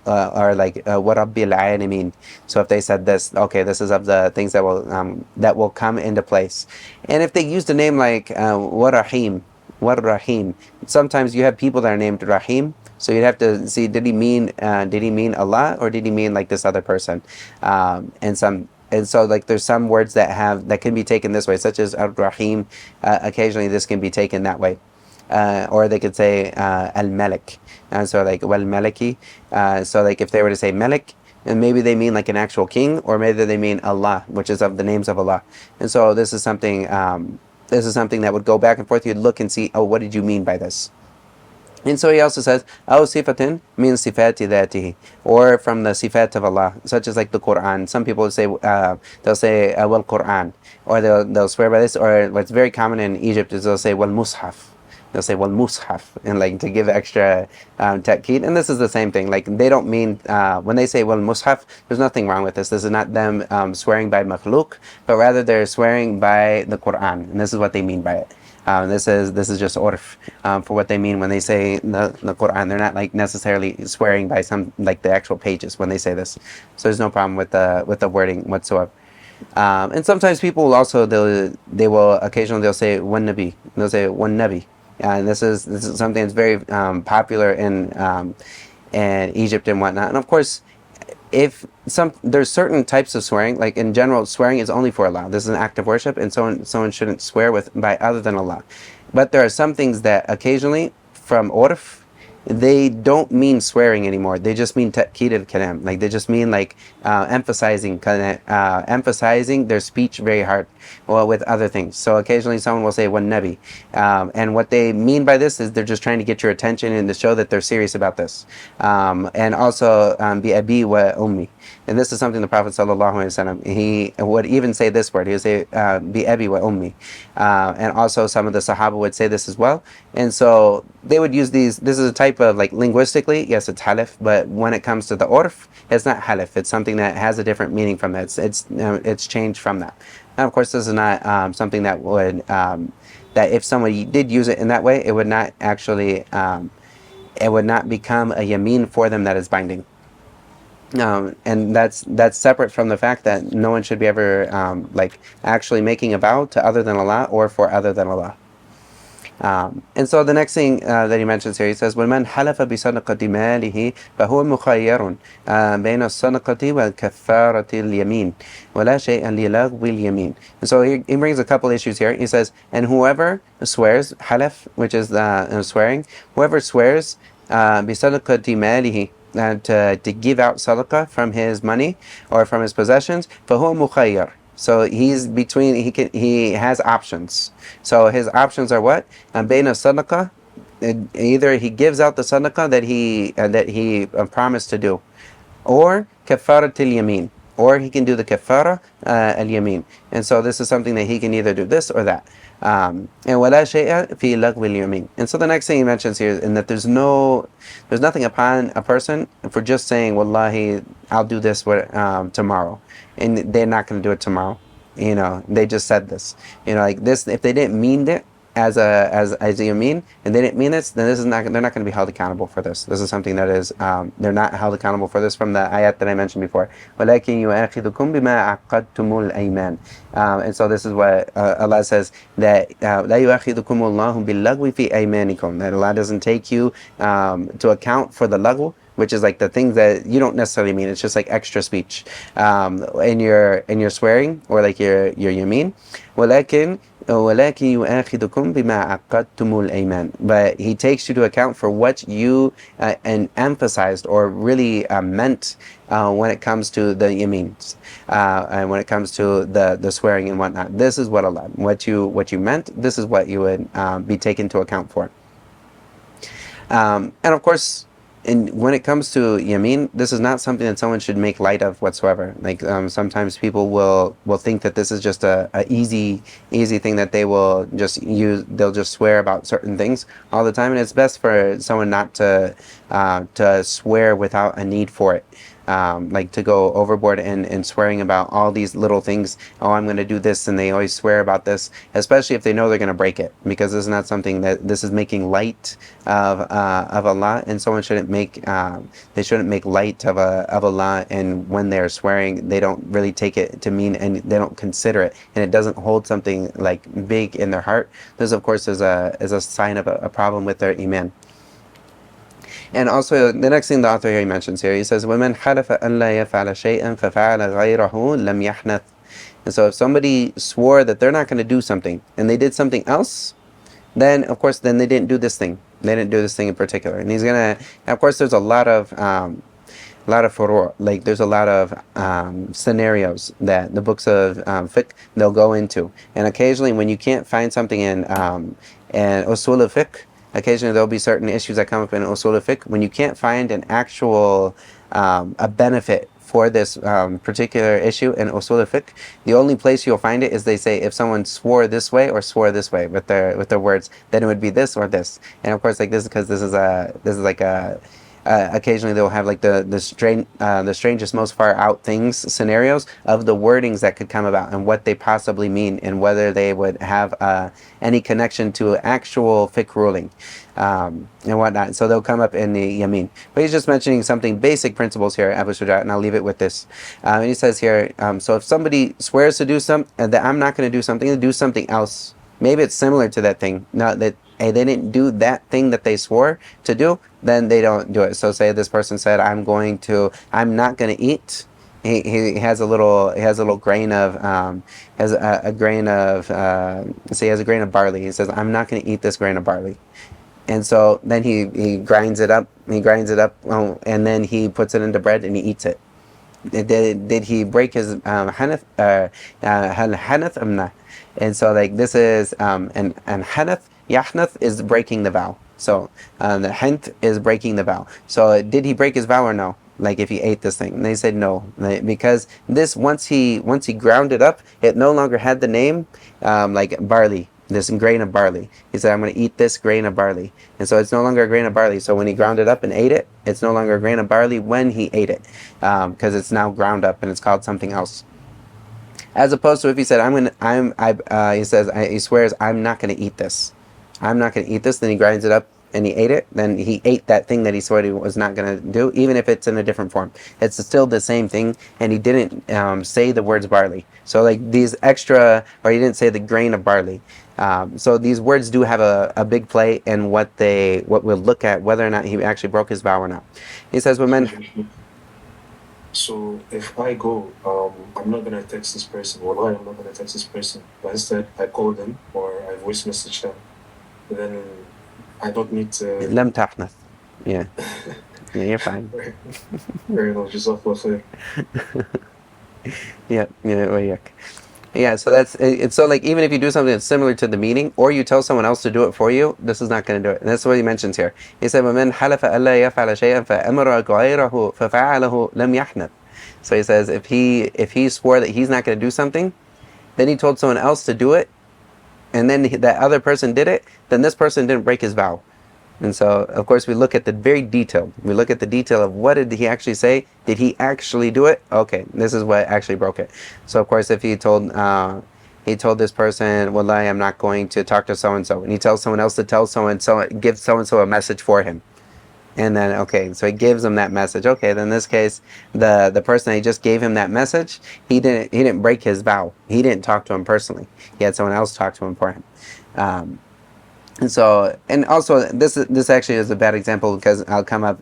Speaker 1: are like wa Rabbil Alamin. So if they said this, okay, this is of the things that will come into place. And if they used a name like wa Rahim, sometimes you have people that are named Rahim, so you'd have to see, did he mean Allah, or did he mean like this other person? And so like there's some words that can be taken this way, such as Ar-Rahim. Occasionally this can be taken that way, or they could say Al-Malik, so like Wal Maliki. So like if they were to say Malik, and maybe they mean like an actual king, or maybe they mean Allah, which is of the names of Allah. And so this is something that would go back and forth. You'd look and see, oh, what did you mean by this? And so he also says, أو صفة من صفات ذاته, or from the sifat of Allah, such as like the Quran. Some people say they'll say well Quran, or they'll swear by this. Or what's very common in Egypt is they'll say well Mushaf. They'll say well Mushaf, and like to give extra ta'keed. And this is the same thing. Like they don't mean when they say well Mushaf, there's nothing wrong with this. This is not them swearing by makhluk, but rather they're swearing by the Quran, and this is what they mean by it. This is just urf for what they mean when they say the Quran. They're not like necessarily swearing by some like the actual pages when they say this. So there's no problem with the wording whatsoever. And sometimes people will also they'll say one nabi. They'll say one nabi. And this is something that's very popular in Egypt and whatnot. And of course, there's certain types of swearing, like in general, swearing is only for Allah. This is an act of worship, and someone shouldn't swear by other than Allah. But there are some things that occasionally, from urf, they don't mean swearing anymore. They just mean ta'kid al-kalam. Like they just mean like emphasizing their speech very hard, well, with other things. So occasionally someone will say one nabi, and what they mean by this is they're just trying to get your attention and to show that they're serious about this. And also bi abi wa ummi. And this is something the Prophet ﷺ, he would even say this word. He would say bi abi wa ummi. And also some of the Sahaba would say this as well. And so they would use these. This is a type of, like, linguistically, yes, it's halif, but when it comes to the urf, it's not halif. It's something that has a different meaning from that. It's changed from that. Now, of course, this is not something that would that if somebody did use it in that way, it would not actually it would not become a yameen for them that is binding. And that's separate from the fact that no one should be ever like actually making a vow to other than Allah or for other than Allah. And so the next thing that he mentions here, he says, وَمَنْ حَلَفَ بِصَدَقَةِ مَالِهِ فَهُوَ مُخَيَّرٌ بَيْنَ الصَّدَقَةِ وَالْكَفَّارَةِ الْيَمِينِ وَلَا شَيْءً لِلَغْوِ الْيَمِينِ. And so he brings a couple issues here. He says, and whoever swears, halaf, which is swearing, whoever swears بِصَدَقَةِ مَالِهِ, to give out sadaqah from his money or from his possessions, فَهُوَ مُخَيَّرٌ. So he's between. He has options. So his options are what? Bayna sadaqah. Either he gives out the sadaqah that he promised to do, or kafarat al-yamin, or he can do the kafara al-yamin. And so this is something that he can either do this or that. And wala shay'a fi lagwi al-yamin. And so the next thing he mentions here is that there's nothing upon a person for just saying, wallahi, I'll do this tomorrow, and they're not going to do it tomorrow. They just said this. Like this, if they didn't mean it as you mean, and they didn't mean this, then they're not going to be held accountable for this. This is something that is they're not held accountable for this from the ayat that I mentioned before. وَلَكِنْ يُؤَاخِذُكُمْ بِمَا عَقَّدْتُمُ الْأَيْمَانِ. And so this is what Allah says, that لَا يُؤَاخِذُكُمُ اللَّهُ بِاللَّغْوِ فِي أَيْمَانِكُم, that Allah doesn't take you to account for the lagw, which is like the things that you don't necessarily mean. It's just like extra speech in your swearing, or like your yamin. وَلَكِنْ يُؤَاخِذُكُمْ بِمَا عَقَّدْتُمُ الْأَيْمَانِ. But he takes you to account for what you emphasized or really meant when it comes to the yamins, and when it comes to the swearing and whatnot. This is what Allah, what you meant. This is what you would be taken to account for. And of course, when it comes to yameen, this is not something that someone should make light of whatsoever. Like sometimes people will think that this is just a easy thing that they will just use. They'll just swear about certain things all the time, and it's best for someone not to swear without a need for it. Like to go overboard and swearing about all these little things. Oh, I'm going to do this, and they always swear about this, especially if they know they're going to break it, because this is not something that this is making light of Allah, and someone shouldn't make light of Allah. And when they're swearing, they don't really take it to mean, and they don't consider it, and it doesn't hold something like big in their heart. This, of course, is a sign of a problem with their iman. And also, the next thing the author here mentions here, he says, وَمَنْ حَلَفَ أَنْ لَا يَفْعَلَ شَيْئًا فَفَعَلَ غَيْرَهُ لَمْ يَحْنَثْ. And so if somebody swore that they're not going to do something, and they did something else, then, of course, then they didn't do this thing. They didn't do this thing in particular. And he's going to, of course, there's a lot of furu', like there's a lot of scenarios that the books of fiqh, they'll go into. And occasionally, when you can't find something in usul of fiqh, occasionally there'll be certain issues that come up in usul of fiqh when you can't find an actual a benefit for this particular issue in usul of fiqh. The only place you'll find it is they say if someone swore this way or swore this way with their words, then it would be this or this. And of course, like this, because this is like a occasionally they'll have like the strangest, most far out things, scenarios of the wordings that could come about and what they possibly mean, and whether they would have any connection to actual fiqh ruling and whatnot. So they'll come up in the yamin. But he's just mentioning something basic principles here, Abu Shujaa, and I'll leave it with this. And he says here, so if somebody swears to do something, that I'm not going to do something, to do something else, maybe it's similar to that thing, not that they didn't do that thing that they swore to do, then they don't do it. So say this person said, I'm not going to eat. He has a little grain of say he has a grain of barley. He says, I'm not going to eat this grain of barley. And so then he grinds it up. And then he puts it into bread and he eats it. Did he break his hanath amna? And so like this is and hanath yahnath is breaking the vow. So the hint is breaking the vow. So did he break his vow or no? Like if he ate this thing, and they said no, because this once he ground it up, it no longer had the name like barley. This grain of barley. He said, I'm going to eat this grain of barley. And so it's no longer a grain of barley. So when he ground it up and ate it, it's no longer a grain of barley when he ate it, because it's now ground up and it's called something else. As opposed to if he said, he swears, I'm not going to eat this. I'm not going to eat this. Then he grinds it up and he ate it. Then he ate that thing that he swore he was not going to do, even if it's in a different form. It's still the same thing. And he didn't say the words barley. So like these extra, or he didn't say the grain of barley. So these words do have a big play in what we'll look at, whether or not he actually broke his vow or not. He says, "Women."
Speaker 2: So if I go, I'm not gonna text this person. Wallahi, I'm not gonna text this person. But instead, I call them or I voice message them. Then I don't need to.
Speaker 1: لم تحنث. Yeah. Yeah, you're fine.
Speaker 2: Fair enough. Jazakallah khair.
Speaker 1: Yeah. Yeah, so that's it's so like even if you do something that's similar to the meaning, or you tell someone else to do it for you, this is not going to do it. And that's what he mentions here. He said, وَمَنْ حَلَفَ أَلَّا يَفْعَلَ شَيْئًا فَأَمَرَ غَيْرَهُ فَفَعَلَهُ لَمْ يَحْنَث. So he says if he swore that he's not going to do something, then he told someone else to do it, and then that other person did it, then this person didn't break his vow. And so, of course, we look at the very detail. We look at the detail of what did he actually say? Did he actually do it? Okay, this is what actually broke it. So, of course, if he told this person, "Wallahi, I'm not going to talk to so and so," and he tells someone else to tell so give so and so a message for him, and then so he gives him that message. Okay, then in this case, the person that he just gave him that message, he didn't break his vow. He didn't talk to him personally. He had someone else talk to him for him. And so, and also, this actually is a bad example because I'll come up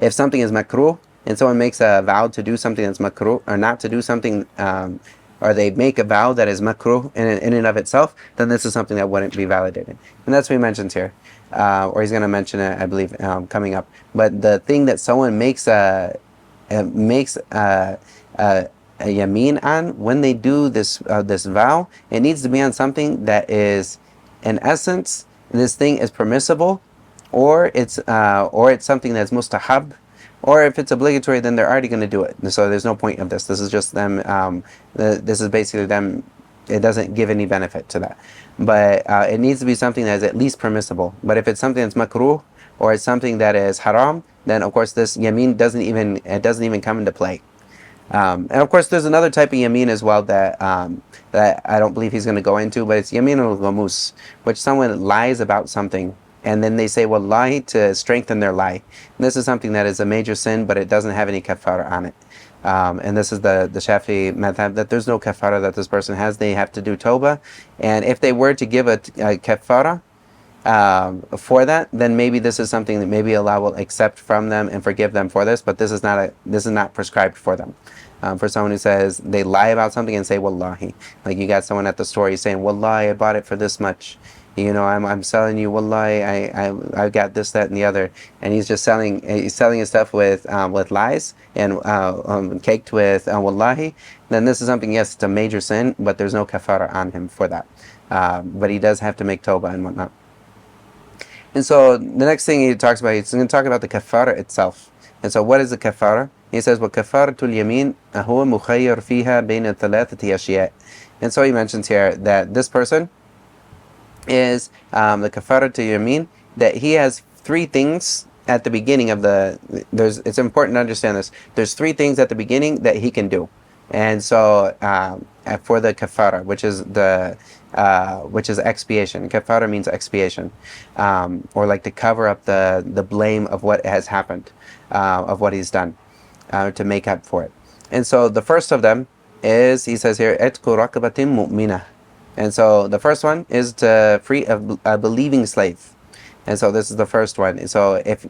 Speaker 1: if something is makruh and someone makes a vow to do something that's makruh or not to do something, or they make a vow that is makruh in and of itself, then this is something that wouldn't be validated. And that's what he mentions here, or he's going to mention it, I believe, coming up. But the thing that someone makes a yameen on when they do this vow, it needs to be on something that is, in essence, this thing is permissible, or it's something that's mustahab, or if it's obligatory, then they're already going to do it. So there's no point of this. This is just them. This is basically them. It doesn't give any benefit to that. But it needs to be something that is at least permissible. But if it's something that's makruh or it's something that is haram, then of course this yameen doesn't even come into play. And of course, there's another type of yameen as well that I don't believe he's going to go into, but it's yamin al-ghamus, which someone lies about something, and then they say wallahi to strengthen their lie. And this is something that is a major sin, but it doesn't have any kafara on it. And this is the Shafi'i madhab, that there's no kafara that this person has. They have to do tawbah, and if they were to give a kafara for that, then maybe this is something that maybe Allah will accept from them and forgive them for this, but this is not prescribed for them. For someone who says they lie about something and say wallahi, like you got someone at the store, he's saying wallahi I bought it for this much, I'm selling you wallahi I got this, that, and the other, and he's selling his stuff with lies and caked with wallahi, then this is something, yes, it's a major sin, but there's no kafara on him for that, but he does have to make tawbah and whatnot. And so the next thing he talks about, he's going to talk about the kafara itself. And so what is the kafara? He says, وَكَفَارَةُ الْيَمِينِ هُوَ مُخَيَّرْ فِيهَا بَيْنَ ثَلَاثَةِ أَشْيَاءٍ. And so he mentions here that this person is the kafara to yameen, that he has three things at the beginning of it's important to understand this. There's three things at the beginning that he can do. And so for the kafara, which is expiation. Kafara means expiation, or like to cover up the blame of what has happened, of what he's done, to make up for it. And so the first of them is, he says here, etku raqabatin mu'minah. And so the first one is to free a believing slave. And so this is the first one. So if he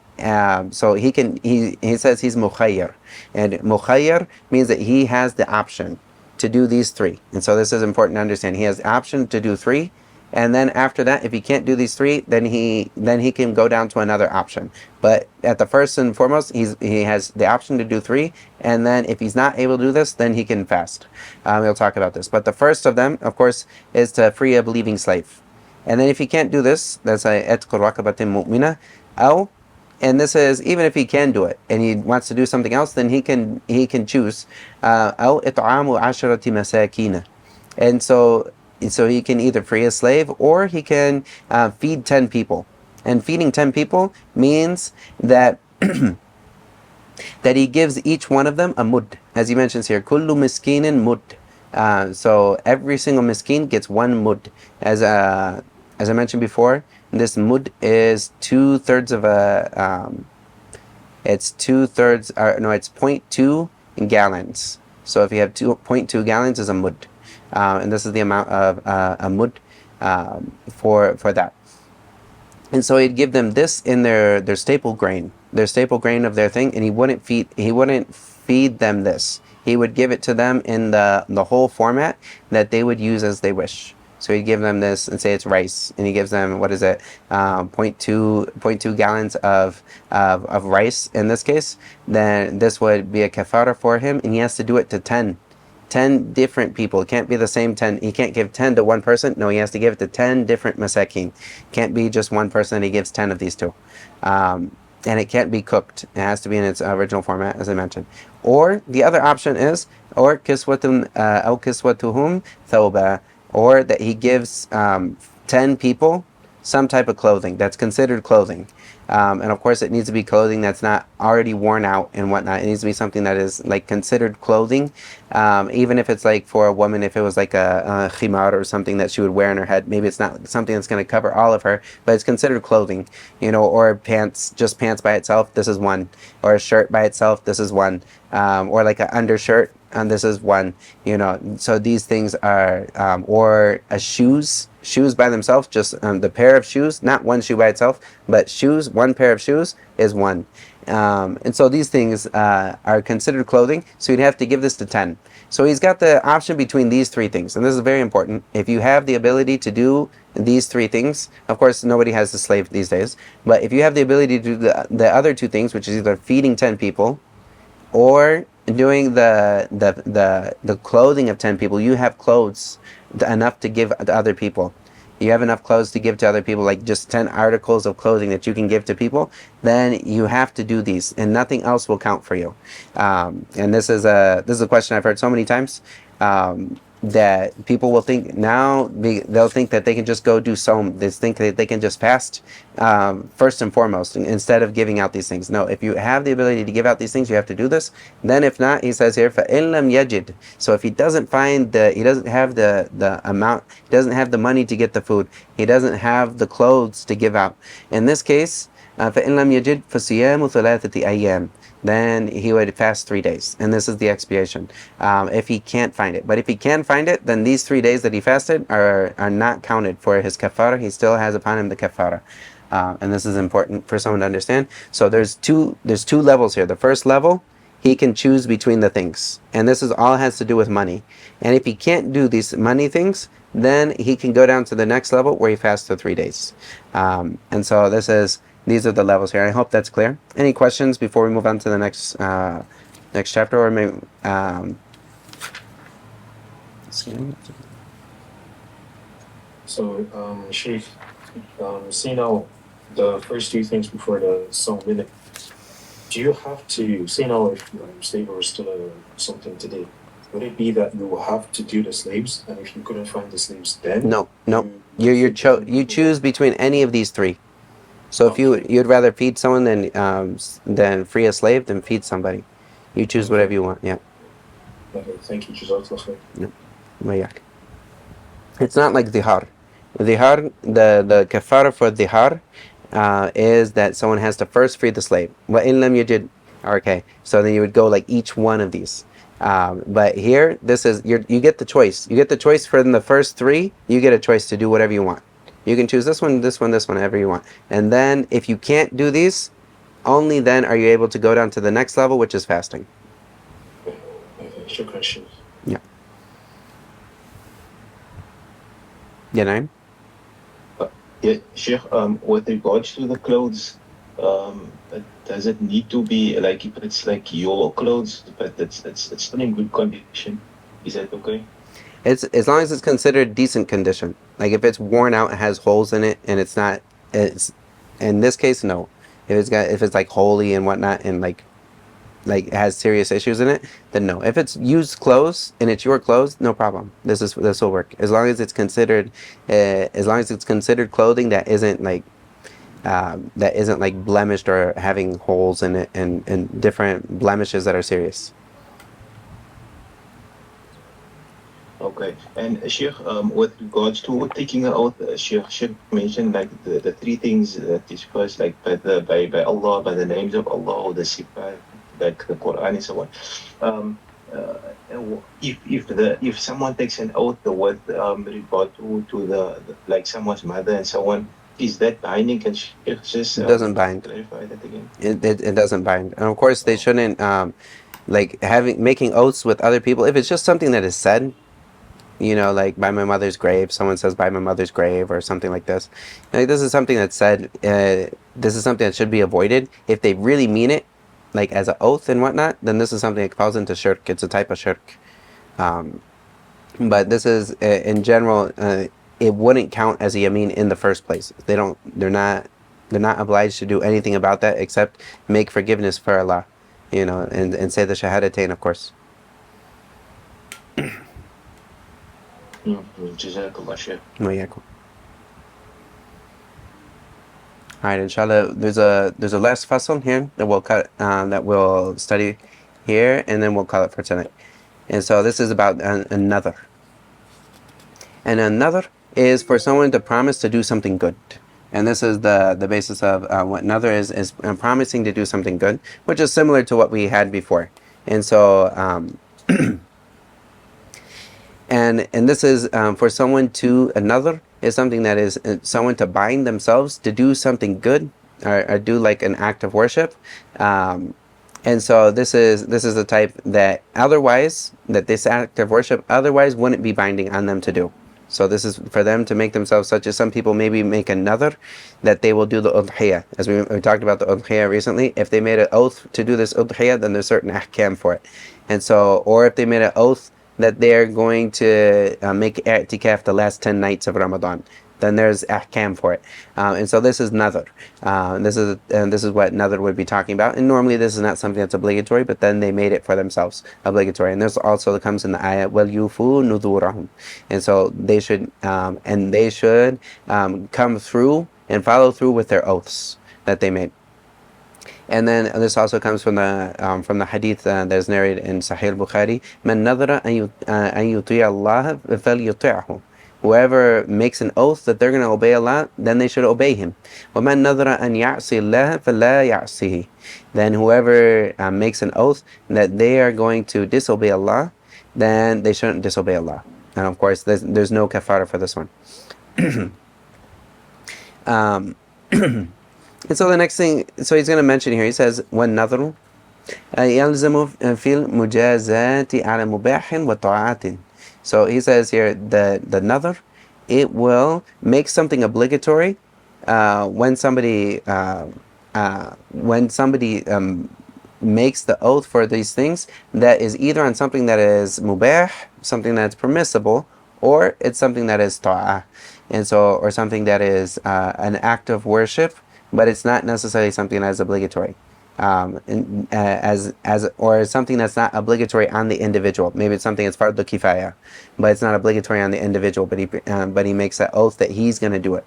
Speaker 1: says he's mukhayyar, and mukhayyar means that he has the option to do these three. And so this is important to understand. He has the option to do three, and then after that, if he can't do these three, then he can go down to another option. But at the first and foremost, he has the option to do three, and then if he's not able to do this, then he can fast. We'll talk about this. But the first of them, of course, is to free a believing slave. And then if he can't do this, that's a etqu raqabatin mu'mina, aw, and this is even if he can do it and he wants to do something else, then he can choose aw it'amu asharati masakina. And so he can either free a slave or he can feed 10 people. And feeding 10 people means that that he gives each one of them a mud, as he mentions here, kullu miskinin mud. So every single miskin gets one mud. As I mentioned before, this mud is 2/3 of a. It's 2/3. No, it's 0.2 gallons. So if you have 2.2 gallons, is a mud, and this is the amount of a mud for that. And so he'd give them this in their staple grain of their thing, and he wouldn't feed them this. He would give it to them in the whole format that they would use as they wish. So he'd give them this and say it's rice, and he gives them, what is it, 0.2 gallons of rice in this case. Then this would be a kafara for him, and he has to do it to 10 different people. It can't be the same 10. He can't give 10 to one person. No, he has to give it to 10 different masakin. Can't be just one person that he gives 10 of these to. And it can't be cooked. It has to be in its original format, as I mentioned. Or the other option is, or kiswatun aw kiswatuhum thawba, or that he gives 10 people some type of clothing that's considered clothing. And of course, it needs to be clothing that's not already worn out and whatnot. It needs to be something that is like considered clothing, even if it's like for a woman, if it was like a khimar or something that she would wear on her head. Maybe it's not something that's going to cover all of her, but it's considered clothing, or pants, just pants by itself. This is one, or a shirt by itself. This is one, or like an undershirt. And this is one, so these things are, or shoes by themselves, just the pair of shoes, not one shoe by itself, but shoes, one pair of shoes is one. And so these things are considered clothing, so you'd have to give this to 10. So he's got the option between these three things, and this is very important. If you have the ability to do these three things, of course nobody has a slave these days, but if you have the ability to do the other two things, which is either feeding 10 people or doing the clothing of 10 people, you have clothes enough to give to other people. You have enough clothes to give to other people, like just 10 articles of clothing that you can give to people, then you have to do these, and nothing else will count for you. And this is a question I've heard so many times, that people will think now, they'll think that they can just go do som. They think that they can just fast first and foremost, instead of giving out these things. No, if you have the ability to give out these things, you have to do this. Then if not, he says here, فَإِن لَمْ يَجِدْ. So if he doesn't find he doesn't have the amount, he doesn't have the money to get the food, he doesn't have the clothes to give out. In this case, فَإِن لَمْ يَجِدْ فَصِيَامُ ثَلَاثَةِ أَيَّامٍ. Then he would fast 3 days, and this is the expiation, if he can't find it. But if he can find it, then these 3 days that he fasted are not counted for his kafara. He still has upon him the kafara, and this is important for someone to understand. So there's two levels here. The first level, he can choose between the things, and this is all has to do with money. And if he can't do these money things, then he can go down to the next level where he fasts for 3 days. And so these are the levels here. I hope that's clear. Any questions before we move on to the next chapter, or maybe
Speaker 2: So, Sheikh, see now the first two things before the song minute. Do you have to see now if slave was still something today? Would it be that you will have to do the slaves, and if you couldn't find the slaves, then
Speaker 1: no. You choose between any of these three. So if you'd rather feed someone than free a slave, then feed somebody. You choose whatever you want. Yeah.
Speaker 2: Okay, thank you, Jazakallah.
Speaker 1: Yeah. It's not like dihar. Dihar, the kafara for dihar is that someone has to first free the slave. Wa in lam yajid. Okay, so then you would go like each one of these. But here, this is you get the choice. You get the choice for the first three. You get a choice to do whatever you want. You can choose this one, whatever you want. And then if you can't do these, only then are you able to go down to the next level, which is fasting.
Speaker 2: Shukran, Sheikh.
Speaker 1: Yeah. Yeah, Naim?
Speaker 3: Yeah, Sheikh, with regards to the clothes, does it need to be like if it's like your clothes, but it's still in good condition? Is that okay?
Speaker 1: It's as long as it's considered decent condition. Like if it's worn out, it has holes in it, and it's not. It's in this case, no. If it's like holy and whatnot, and like it has serious issues in it, then no. If it's used clothes and it's your clothes, no problem. This will work as long as it's considered, clothing that isn't like blemished or having holes in it and different blemishes that are serious.
Speaker 3: Okay. And Sheikh, with regards to taking an oath, Sheikh mentioned like the three things that is first, like by Allah, by the names of Allah, or the sifat, like the Quran and so on. Um, if someone takes an oath with regard to the like someone's mother and so on, is that binding? Can Sheikh just
Speaker 1: It doesn't bind.
Speaker 3: clarify that again?
Speaker 1: It doesn't bind, and of course they
Speaker 3: Oh,
Speaker 1: shouldn't like making oaths with other people. If it's just something that is said, like by my mother's grave, someone says by my mother's grave or something like this. Like this is something that's said. This is something that should be avoided. If they really mean it, like as an oath and whatnot, then this is something that falls into shirk. It's a type of shirk. Um, but this is in general, it wouldn't count as a yameen in the first place. They're not obliged to do anything about that except make forgiveness for Allah, and say the shahadatain, of course.
Speaker 3: Jazakallah, Sheikh.
Speaker 1: وإياكم. All right, inshallah, there's a last fasl here that we'll study here, and then we'll call it for tonight. And so this is about another. And another is for someone to promise to do something good. And this is the basis of what another is promising to do something good, which is similar to what we had before. And so, and this is for someone to another is something that is someone to bind themselves to do something good or do like an act of worship. And so this is the type that this act of worship otherwise wouldn't be binding on them to do. So this is for them to make themselves such as some people maybe make another that they will do the udhiyah. As we talked about the udhiyah recently, if they made an oath to do this udhiyah, then there's certain ahkam for it. And so, or if they made an oath that they're going to make i'tikaf the last 10 nights of Ramadan, then there's ahkam for it. And so this is nadhr. This is what nadhr would be talking about. And normally this is not something that's obligatory, but then they made it for themselves obligatory. And this also comes in the ayah, وَلْيُوفُوا نُذُورَهُم. And so they should come through and follow through with their oaths that they made. And then this also comes from the hadith that is narrated in Sahih Bukhari. مَنْ نَذَرَ أَنْ يُطِيعَ اللَّهَ فَلْيُطِعْهُ. Whoever makes an oath that they're going to obey Allah, then they should obey Him. وَمَنْ نَذَرَ أَنْ يَعْصِي اللَّهَ فَلَا يَعْصِهِ. Then whoever makes an oath that they are going to disobey Allah, then they shouldn't disobey Allah. And of course, there's no kafara for this one. And so the next thing, so he's going to mention here, he says, وَالنَّذْرُ يَلْزَمُ فِي الْمُجَازَاتِ عَلَى مُبَاحٍ وَطَاعَةٍ. So he says here, the nadhr, it will make something obligatory when somebody makes the oath for these things that is either on something that is mubah, something that's permissible, or it's something that is ta'ah, and so, or something that is an act of worship, but it's not necessarily something that is obligatory. Or something that's not obligatory on the individual. Maybe it's something that's fard kifaya, but it's not obligatory on the individual. But he makes that oath that he's going to do it.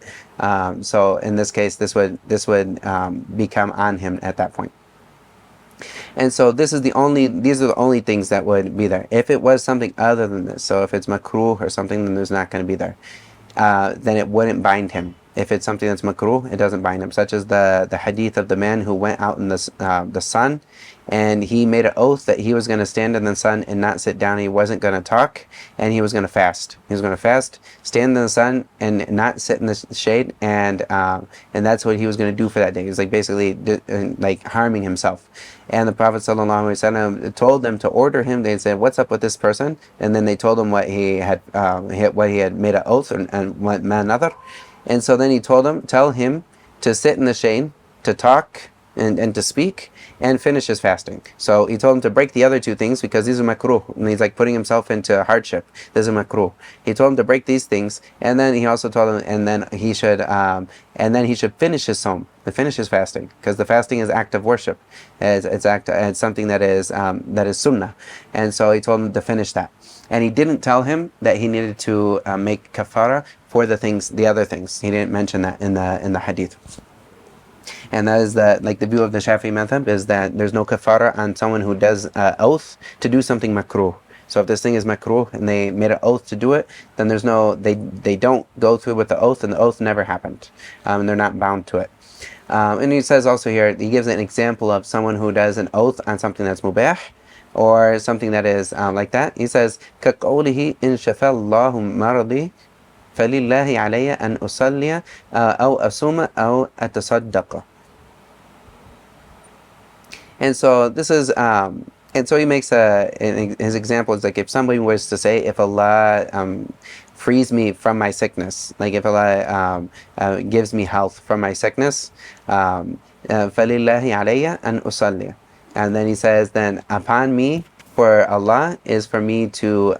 Speaker 1: So in this case, this would become on him at that point. And so these are the only things that would be there. If it was something other than this, so if it's makruh or something, then there's not going to be there. Then it wouldn't bind him. If it's something that's makruh, it doesn't bind him. Such as the hadith of the man who went out in the sun, and he made an oath that he was going to stand in the sun and not sit down. He wasn't going to talk, and he was going to fast. He was going to fast, stand in the sun, and not sit in the shade, and that's what he was going to do for that day. He was like basically like harming himself. And the Prophet ﷺ told them to order him. They said, "What's up with this person?" And then they told him what he had made an oath and what another. And so then he tell him to sit in the shade, to talk and to speak, and finish his fasting. So he told him to break the other two things because these are makruh, and he's like putting himself into hardship. This is makruh. He told him to break these things, and then he also told him, and then he should finish his sawm, to finish his fasting, because the fasting is act of worship. It's something that is sunnah, and so he told him to finish that. And he didn't tell him that he needed to make kafara for the other things. He didn't mention that in the hadith. And that is the view of the Shafi'i madhab is that there's no kafara on someone who does oath to do something makruh. So if this thing is makruh and they made an oath to do it, then they don't go through with the oath, and the oath never happened, and they're not bound to it. And he says also here, he gives an example of someone who does an oath on something that's mubah, or something that is like that. He says, كَقَوْلِهِ إِنْ شَفَى اللَّهُ مَرَضِي فَلِلَّهِ عَلَيَّ أَنْ أُصَلِّيَ أَوْ أَصُومَ أَوْ أَتَصَدَّقَ. And so this is, and so he makes his example is like if somebody was to say, if Allah frees me from my sickness, like if Allah gives me health from my sickness, فَلِلَّهِ عَلَيَّ أَنْ أُصَلِّيَ. And then he says, then upon me, for Allah, is for me to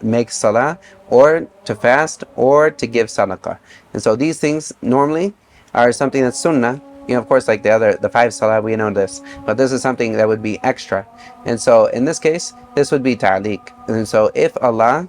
Speaker 1: make salah, or to fast, or to give sadaqah. And so these things normally are something that's sunnah. Of course, like the 5 salah, we know this, but this is something that would be extra. And so in this case, this would be ta'liq. And so if Allah,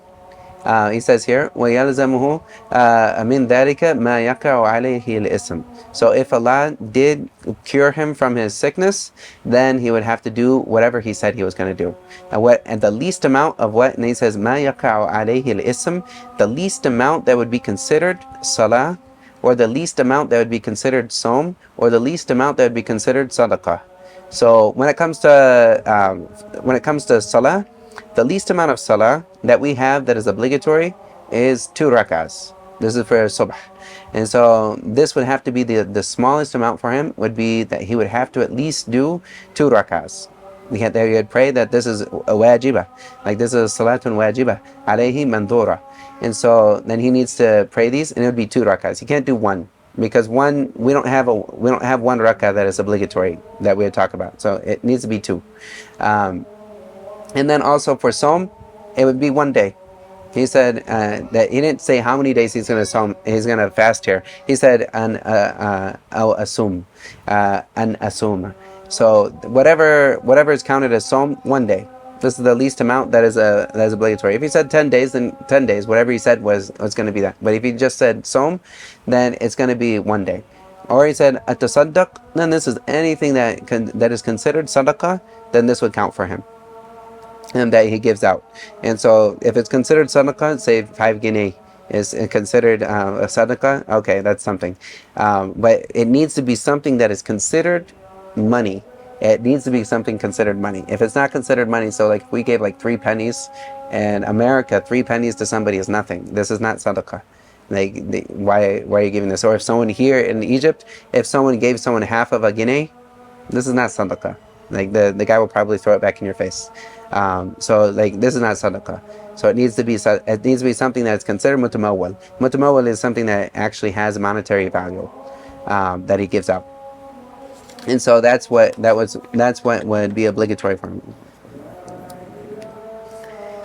Speaker 1: he says here, وَيَلْزَمُهُ مِنْ ذَلِكَ مَا يَقَعُ عَلَيْهِ الْإِسْمِ. So if Allah did cure him from his sickness, then he would have to do whatever he said he was going to do. And the least amount of what, and he says, مَا يَقَعُ عَلَيْهِ الْإِسْمِ, the least amount that would be considered salah, or the least amount that would be considered sawm, or the least amount that would be considered sadaqah. So when it comes to salah, the least amount of salah that we have that is obligatory is 2 rak'ahs. This is for subh. And so this would have to be the smallest amount for him, would be that he would have to at least do 2 rak'ahs. He had pray that this is a wajibah, like this is salatun wajibah, alayhi mandura. And so then he needs to pray these, and it would be 2 rak'ahs. He can't do 1, because we don't have 1 rak'ah that is obligatory that we would talk about. So it needs to be 2. And then also for Sawm, it would be 1 day. He said that he didn't say how many days he's going to fast here. He said an asum. So whatever is counted as Sawm, 1 day. This is the least amount that is obligatory. If he said 10 days, then 10 days. Whatever he said was going to be that. But if he just said Sawm, then it's going to be 1 day. Or he said at-tasaddaq, then this is anything that is considered sadaqah, then this would count for him, and that he gives out. And so if it's considered sadaqah, say 5 guinea is considered a sadaqah, okay, that's something. But it needs to be something that is considered money. It needs to be something considered money. If it's not considered money, so like if we gave like 3 pennies in America, 3 pennies to somebody is nothing. This is not sadaqah. Like, why are you giving this? Or if someone here in Egypt, if someone gave someone half of a guinea, this is not sadaqah. Like the guy will probably throw it back in your face. So like this is not sadaqah. So it needs to be something that's considered mutamawwal. Mutamawwal is something that actually has monetary value that he gives out. And so that's what would be obligatory for him.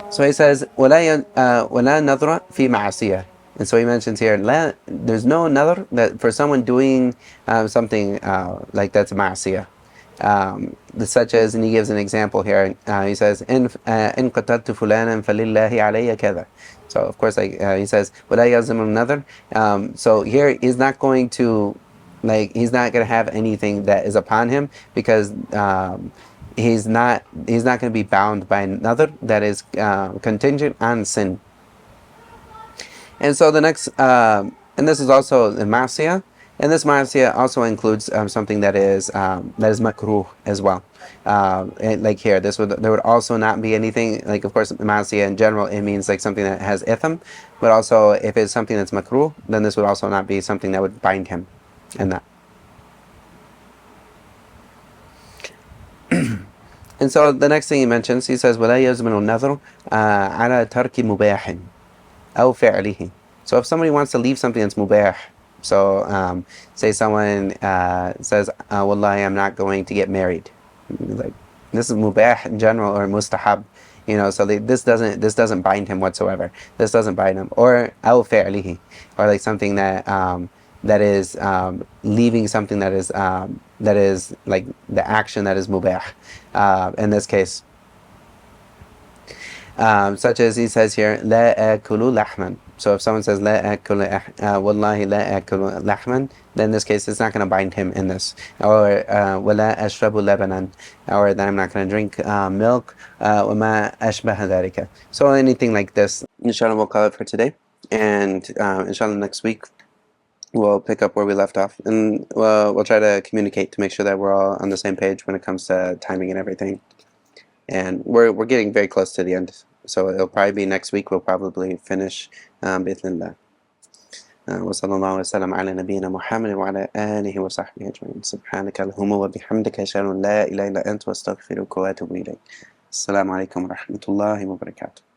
Speaker 1: So he says, وَلَا نَظْرَ فِي مَعْصِيَةٍ. And so he mentions here, there's no nadr that for someone doing something like that's ma'asiyah. Such as, and he gives an example here. He says, إن قتلت فلانا فلله علي كذا. So of course, like he says, وَلَا يَلْزَمُ النَّذْرِ. So here he's not going to have anything that is upon him, because he's not going to be bound by another that is contingent on sin. And so the next, and this is also the ma'asiyah, and this ma'asiyah also includes something that is makruh as well. Like here, there would also not be anything, like of course ma'asiyah in general, it means like something that has itham, but also if it's something that's makruh, then this would also not be something that would bind him in that. And so the next thing he mentions, he says, وَلَا يَزْمِنُ النَّذْرُ عَلَى تَرْكِ مُبَاحٍ أو فعله. So if somebody wants to leave something that's mubah, so say someone says, Wallahi, I'm not going to get married. Like, this is mubah in general, or mustahab, so this doesn't bind him whatsoever. This doesn't bind him. Or aw fi'lihi, or like something that is leaving something that is like the action that is mubah. In this case, such as he says here, لا أكل لحما. So if someone says لا أكل والله لا أكل لحما, then in this case it's not going to bind him in this. Or ولا أشرب لبنا, or that I'm not going to drink milk. وما أشبه ذلك. So anything like this. Inshallah, we'll call it for today, and inshallah next week we'll pick up where we left off, and we'll try to communicate to make sure that we're all on the same page when it comes to timing and everything. And we're getting very close to the end, so it'll probably be next week. We'll probably finish بإذن الله. وصلى الله وسلم على نبينا محمد وعلى آله وصحبه أجمعين. سبحانك اللهم وبحمدك أشهد أن لا إله إلا أنت وأستغفرك وأتوب إليك. السلام عليكم ورحمة الله وبركاته.